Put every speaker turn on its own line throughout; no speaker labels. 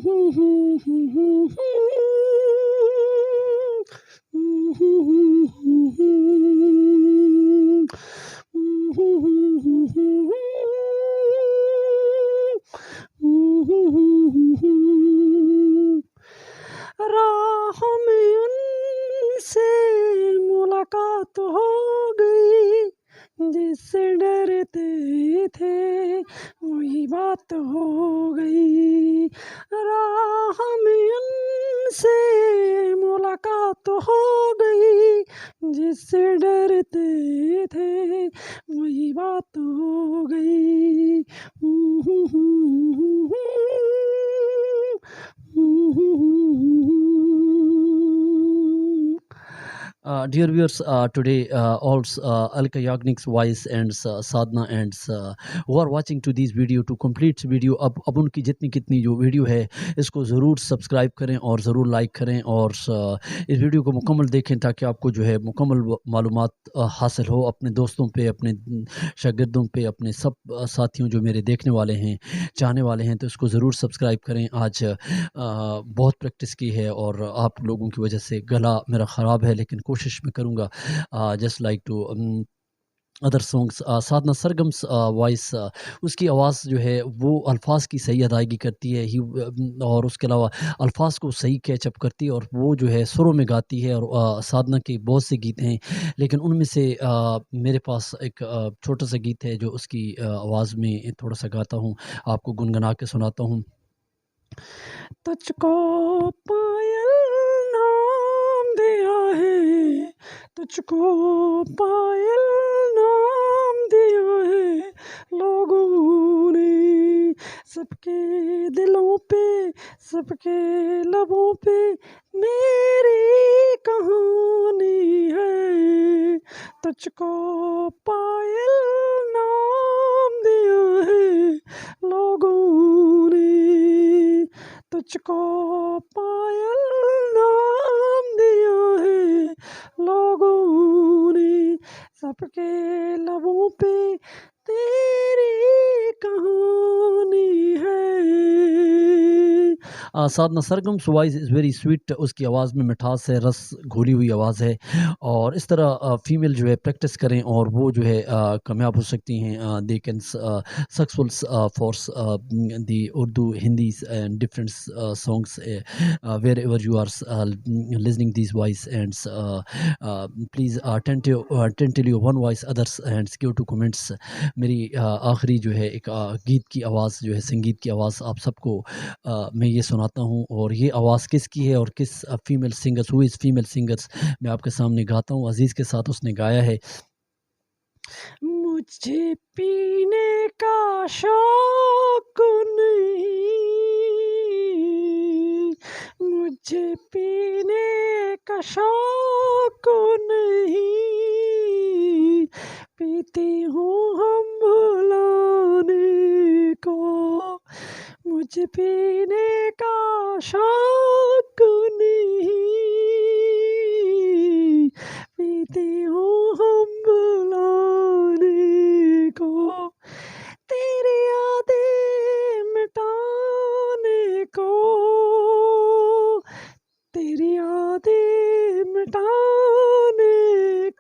राह में उनसे मुलाकात हो गई, जिससे डरते थे वही बात हो गई। राह में उनसे मुलाकात हो गई, जिससे डरते थे वही बात हो गई। Dear viewers, today also Alka Yagnik's voice and sadhna and who are watching to this video to complete video अब उनकी जितनी कितनी जो वीडियो है इसको ज़रूर सब्सक्राइब करें और ज़रूर लाइक करें और इस वीडियो को मुकम्मल देखें ताकि आपको जो है मुकम्मल मालूमात हासिल हो अपने दोस्तों पे, अपने शागिर्दों पे, अपने सब साथियों जो मेरे देखने वाले हैं, चाहने वाले हैं, तो इसको ज़रूर सब्सक्राइब करें। आज बहुत प्रैक्टिस की है और आप लोगों की वजह से गला मेरा ख़राब है, लेकिन कोशिश मैं करूँगा just like to other songs. Sadhana Sargam's voice उसकी आवाज़ जो है वो अल्फाज की सही अदायगी करती है ही और उसके अलावा अल्फाज को सही कैचअप करती है और वो जो है सुरों में गाती है। और साधना के बहुत से गीत हैं, लेकिन उनमें से मेरे पास एक छोटा सा गीत है जो उसकी आवाज़ में थोड़ा सा गाता हूँ, आपको गुनगुना के सुनाता हूँ। तुझको पायल नाम दिया है, तुझको पायल नाम दिया है लोगों ने, सबके दिलों पे, सबके लबों पे मेरी कहानी है। तुझको पायल नाम दिया है लोगों ने, तुझको पायल नाम दिया है लोगों ने, सबके लबों पे तेरी कहानी है। साधना Sargam's voice is very sweet, उसकी आवाज़ में मिठास है, रस घोली हुई आवाज़ है और इस तरह फीमेल जो है प्रैक्टिस करें और वो जो है कामयाब हो सकती हैं। They can successful for the Urdu Hindi and different songs where ever you are listening this voice and please attentively one voice others and give to comments. मेरी आखिरी जो है एक गीत की आवाज़ जो है, संगीत की आवाज़ आप सबको मैं ये सुनाता हूँ और ये आवाज़ किसकी है और किस female singers, who is female singers, मैं आपके सामने गाता हूँ। अजीज़ के साथ उसने गाया है। मुझे पीने का शौक नहीं, मुझे पीने का शौक नहीं, पीती हूँ हम भुलाने को, मुझे पीने का शौक नहीं, पीती हूँ हम भुलाने को, तेरी यादें मिटाने को, तेरी यादें मिटाने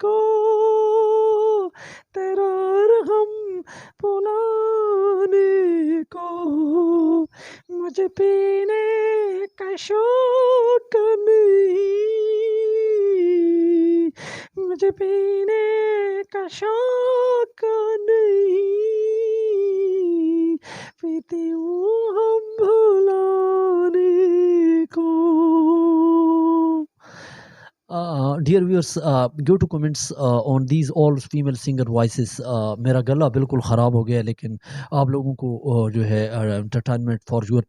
को, तेरा हम भुलाने को, मुझे पीने का शौक नहीं, मुझे पीने का शौक नहीं, पीती हूँ हम भुलाने को। Dear viewers, go to comments on these all female singer voices. मेरा गला बिल्कुल ख़राब हो गया, लेकिन आप लोगों को जो है entertainment for your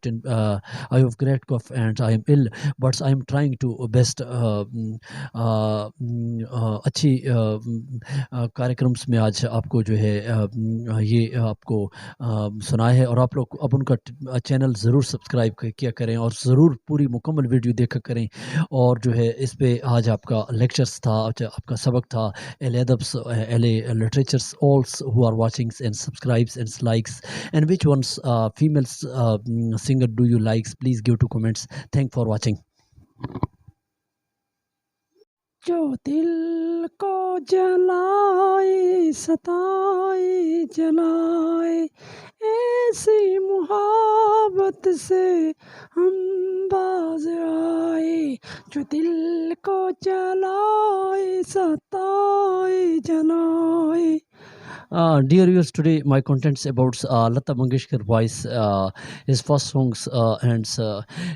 I have great cough and I am ill, but I am trying to best अच्छी कार्यक्रम्स में आज आपको जो है ये आपको सुनाया है और आप लोग अब उनका चैनल ज़रूर सब्सक्राइब किया करें और ज़रूर पूरी मुकम्मल वीडियो देखा करें और जो है इस पे आज आपका lectures था, आपका सबक था, L adabs, LA literatures, all who are watching and subscribes and likes, and which ones females singer do you likes? Please give to comments. Thank for watching. जो दिल को जलाए सताए जलाए ऐसी मोहब्बत से हम बाज आए, जो दिल को जलाए सताए जलाए. Dear viewers, today my contents about Lata Mangeshkar voice, his first songs and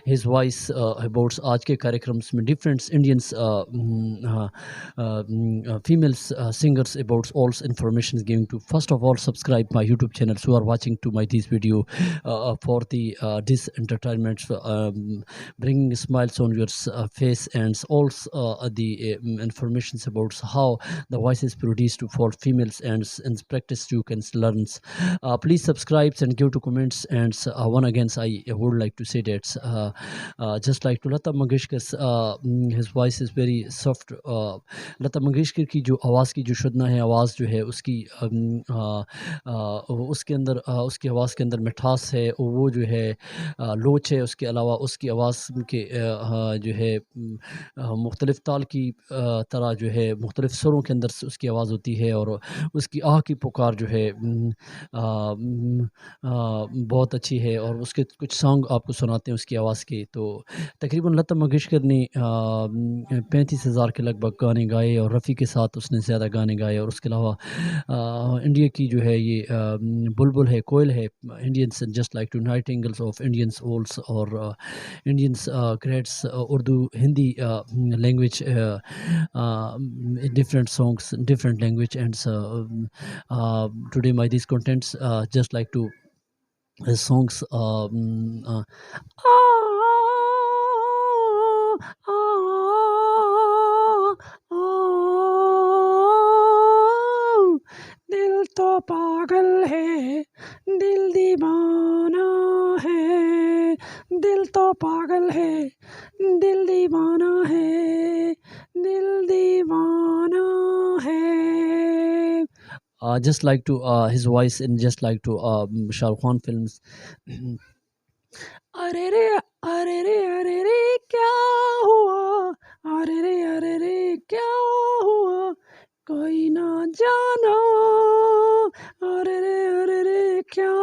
his voice about आज के कार्यक्रम्स में different Indians females singers about all information is giving to. First of all, subscribe my YouTube channel who are watching to my this video for the this entertainment, bringing smiles on your face, and also the informations about how the voice is produced for females, and practice you can learn. Please subscribe and give to comments, and one again I would like to say that just like to Lata Mangeshkar's his voice is very soft. Lata Mangeshkar की जो आवाज़ की जो शुद्धना है, आवाज़ जो है उसकी उसके अंदर उसकी आवाज़ के अंदर मिठास है, और वो जो है लोच है, उसके अलावा उसकी आवाज़ के जो है मुख्तलिफ़ ताल की तरह जो है मुख्तलिफ़ सुरों के अंदर से उसकी आवाज़ होती है, और उसकी आह की पुकार जो है बहुत अच्छी है, और उसके कुछ सॉन्ग आपको सुनाते हैं उसकी आवाज़ के. तो तकरीबन लता मंगेशकर ने 35,000 के लगभग गाने गाए, और रफ़ी के साथ उसने ज़्यादा गाने गाए, और उसके अलावा इंडिया की जो है ये बुलबुल है, कोयल है, Indians just like to nightingales of Indians owls, और Indians grades Urdu Hindi language different songs different language, and today my these contents just like to songs दिल तो पागल है, दिल दीवाना है, दिल तो पागल है, दिल दीवाना है, दिल दीवाना है. Just like to his voice, and just like to Shah Rukh Khan films. अरे रे अरे रे अरे रे क्या हुआ, अरे रे क्या हुआ, कोई ना जाना, अरे रे क्या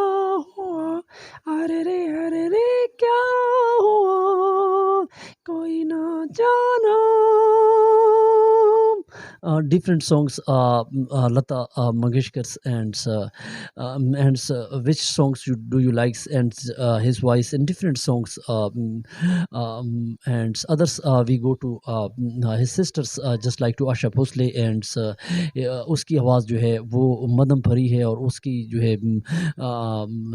हुआ, अरे रे क्या हुआ, कोई ना जाना. Different songs Lata Mangeshkar's, and which songs do you like, and his voice in different songs, and others we go to his sisters just like to Asha Bhosle, and उसकी आवाज़ जो है वो मदम भरी है, और उसकी जो है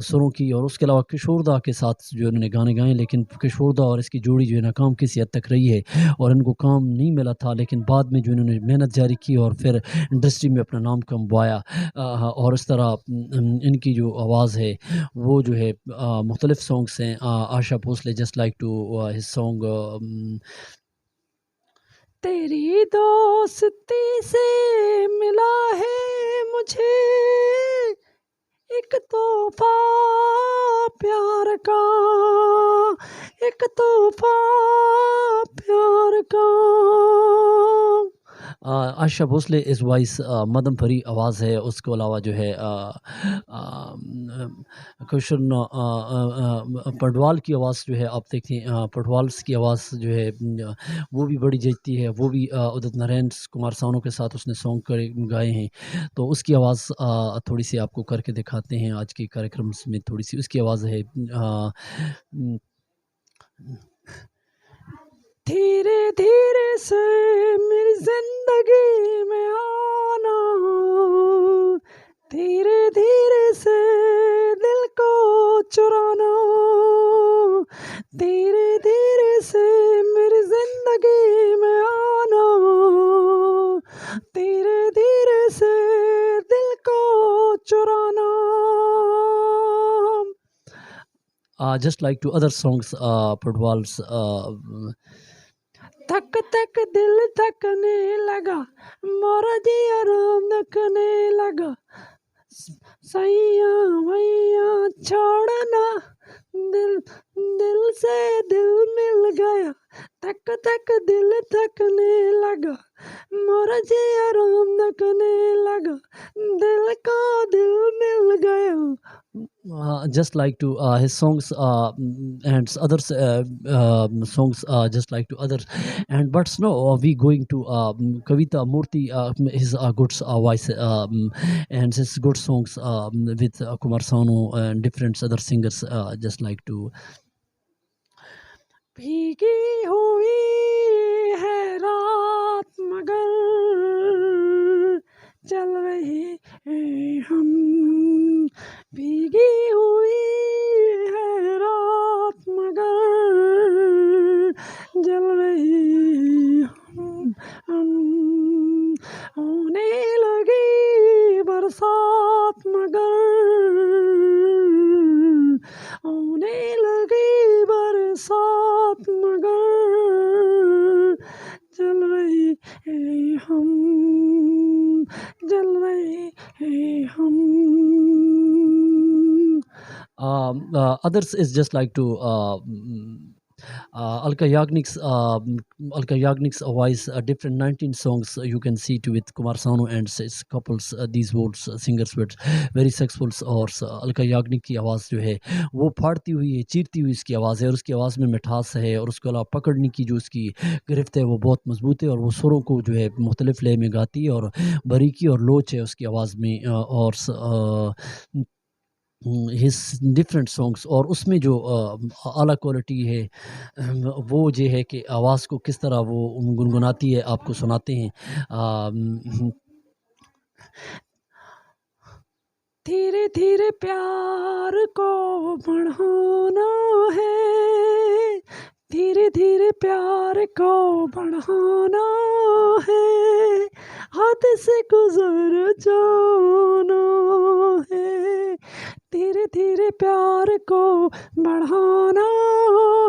सुरों की, और उसके अलावा किशोरदा के साथ जो उन्होंने गाने गाए, लेकिन किशोरदा और इसकी जोड़ी जो है नाकाम किसी हद तक रही है, और इनको काम नहीं मिला था, लेकिन बाद में जो इन्होंने मेहनत जारी की और फिर इंडस्ट्री में अपना नाम कमवाया, और इस तरह इनकी जो आवाज़ है वो जो है मुख्तलिफ सॉन्ग्स हैं. Asha Bhosle just like to his song तेरी दोस्ती से मिला है मुझे एक तोहफा प्यार का, एक तोहफा प्यार का. आशा भोसले इस वॉइस मदम भरी आवाज़ है, उसके अलावा जो है क्वेश्चन पडवाल की आवाज़ जो है आप देखें, पडवाल्स की आवाज़ जो है वो भी बड़ी जचती है, वो भी उदित नारायण कुमार सानू के साथ उसने सॉन्ग गाए हैं, तो उसकी आवाज़ थोड़ी सी आपको करके दिखाते हैं आज के कार्यक्रम में. थोड़ी सी उसकी आवाज़ है धीरे धीरे से मेरी जिंदगी में आना, धीरे धीरे से दिल को चुराना, धीरे धीरे से मेरी जिंदगी में आना, धीरे धीरे से दिल को चुराना. Just like to other songs, Pudwal's तक तक दिल थकने लगा, मोरा जी आराम रखने लगा, सैया मैया छोड़ना, दिल दिल से दिल मिल गया, तक तक दिल थकने लगा, मोरा जी आराम रखने लगा, दिल को दिल मिल गया. Just like to his songs and others songs just like to others, and but no we going to Kavita Murti, his good voice, and his good songs with Kumar Sanu and different other singers, just like to भीगी हुई है रात मगर चल रहे हैं हम, भीगी हुई है रात मगर जल रहे हम, होने लगी बरसात मगर होने लगी बरसात मगर जल रहे हैं हम, जल रहे हैं हम. Others is just like to Alka Yagnik's voice, different 19 songs you can see to with Kumar Sanu and his couples, these words singers were very successful. और अलका याग्निक की आवाज़ जो है वो फाड़ती हुई है, चीरती हुई इसकी आवाज़ है, और उसकी आवाज़ में मिठास है, और उसके अलावा पकड़ने की जो उसकी गिरफ्त है वो बहुत मजबूत है, और वो सुरों को जो है मुख्तलिफ लय में गाती है, और बारीकी और लोच है उसकी आवाज़ में, और हिज डिफरेंट सॉन्ग्स, और उसमें जो आला क्वालिटी है, वो ये है कि आवाज़ को किस तरह वो गुनगुनाती है, आपको सुनाते हैं. धीरे धीरे प्यार को बढ़ाना है, धीरे धीरे प्यार को बढ़ाना है, हाथ से गुजर जाना है, धीरे धीरे प्यार को बढ़ाना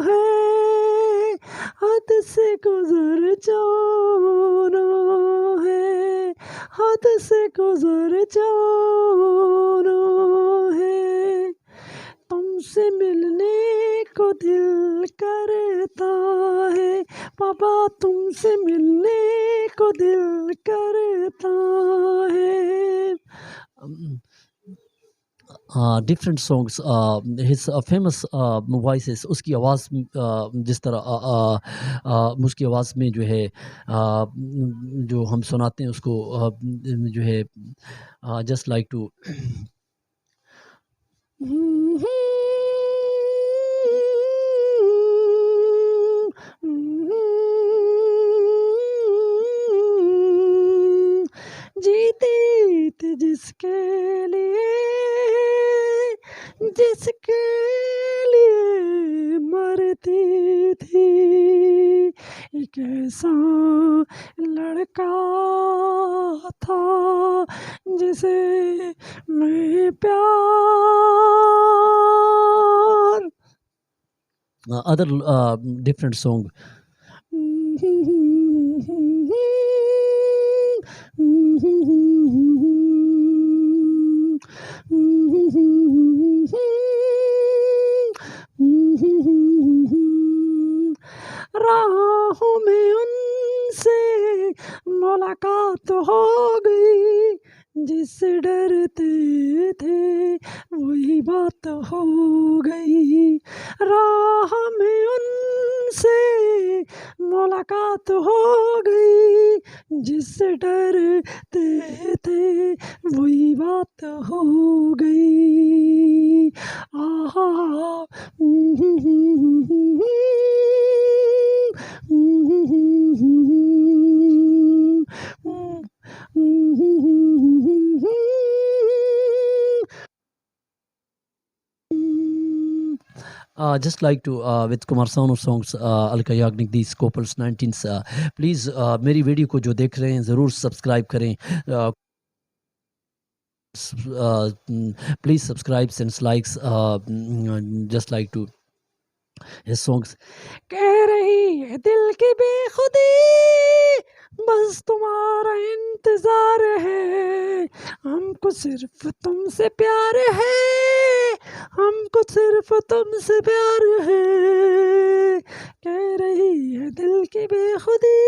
है, हाथ से गुजर जाना है, हाथ से गुजर जाना है, तुमसे मिलने को दिल करता है, पापा तुमसे मिलने को दिल करता है. Different songs, his famous voices, उसकी आवाज़ जिस तरह उसकी आवाज़ में जो है जो हम सुनाते हैं उसको जो है just like to जीती थी जिसके लिए, जिसके लिए मरती थी, एक ऐसा लड़का था जिसे मैं प्यार. Other different song. राहों में उनसे मुलाकात हो गई, जिससे डरते थे वही बात हो गई, राह में उनसे मुलाकात हो गई, जिससे डरते थे वही बात हो गई. आहा just like to with Kumar Sanu songs, Alka Yagnik, these couples 19s, please मेरी वीडियो को जो देख रहे हैं ज़रूर सब्सक्राइब करें, please subscribe, send likes, just like to his songs. कह रही है दिल की बेखुदी, बस तुम्हारा इंतजार है, हमको सिर्फ तुमसे प्यार है, हमको सिर्फ तुमसे प्यार है, कह रही है दिल की बेखुदी,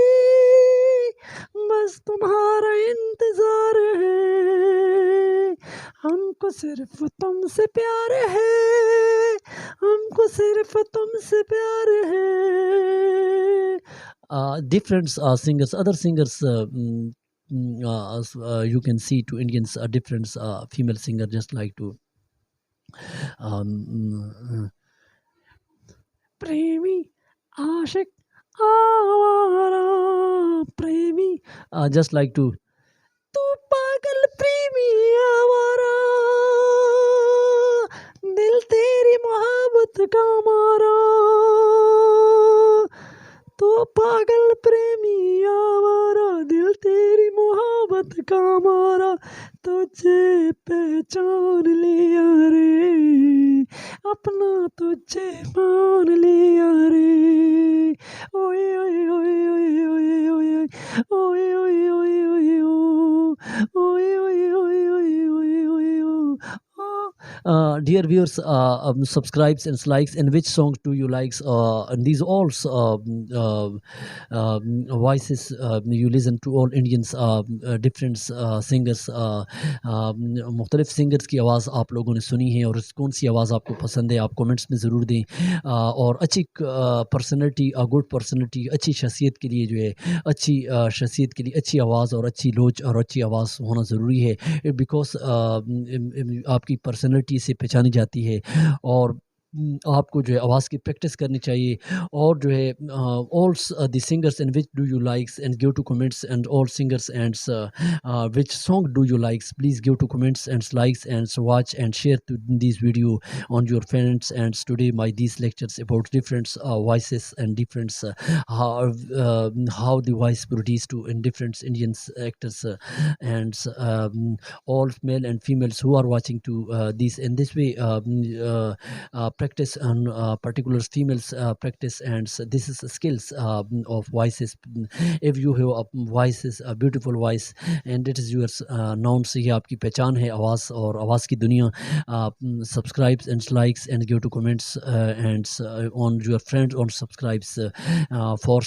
बस तुम्हारा इंतजार है, हमको सिर्फ तुमसे प्यार है, हमको सिर्फ तुमसे प्यार है. Different singers, other singers, you can see to Indians, different female singer just like to um, प्रेमी आशिक आवारा प्रेमी, just like to तू पागल प्रेमी आवारा, दिल तेरी मोहब्बत का मारा, तो पागल प्रेमी आवारा, दिल तेरी मोहब्बत का मारा, तुझे पहचान लिया रे, अपना तुझे मान लिया रे, ओए ओए ओए ओए ओए ओए ओए ओए ओए ओए ओए ओए ओए ओए ओए ओए ओ. Dear viewers, subscribes and likes, and which songs do you likes? And these all voices you listen to all Indians, different singers, मुख्तलिफ सिंगर्स की आवाज़ आप लोगों ने सुनी है, और कौन सी आवाज़ आपको पसंद है आप कमेंट्स में ज़रूर दें. और अच्छी पर्सनैलिटी, गुड पर्सनैलिटी, अच्छी शख्सियत के लिए जो है, अच्छी शख्सियत के लिए अच्छी आवाज़ और अच्छी लोच और अच्छी आवाज़ होना ज़रूरी है, बिकॉज आपकी पर्सनैलिटी से पहचानी जाती है. और आपको जो है आवाज़ की प्रैक्टिस करनी चाहिए. और जो है all the singers and which do you likes, and give to comments, and all singers and which song do you likes, please give to comments and likes and watch and share to this video on your friends. And today my these lectures about different voices and different how the voice produced to in different Indian actors, and all male and females who are watching to this in this way, practice on particular females practice, and this is skills of voices. If you have a voices, a beautiful voice, and it is yours known से ये आपकी पहचान है आवाज़ और आवाज़ की दुनिया. Subscribes and likes and give to comments and on your friends on subscribes for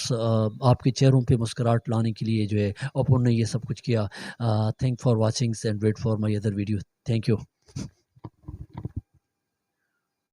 आपके चेहरों पे मुस्कुराहट लाने के लिए जो है अपन ने ये सब कुछ किया. Thank for watching and wait for my other video. Thank you.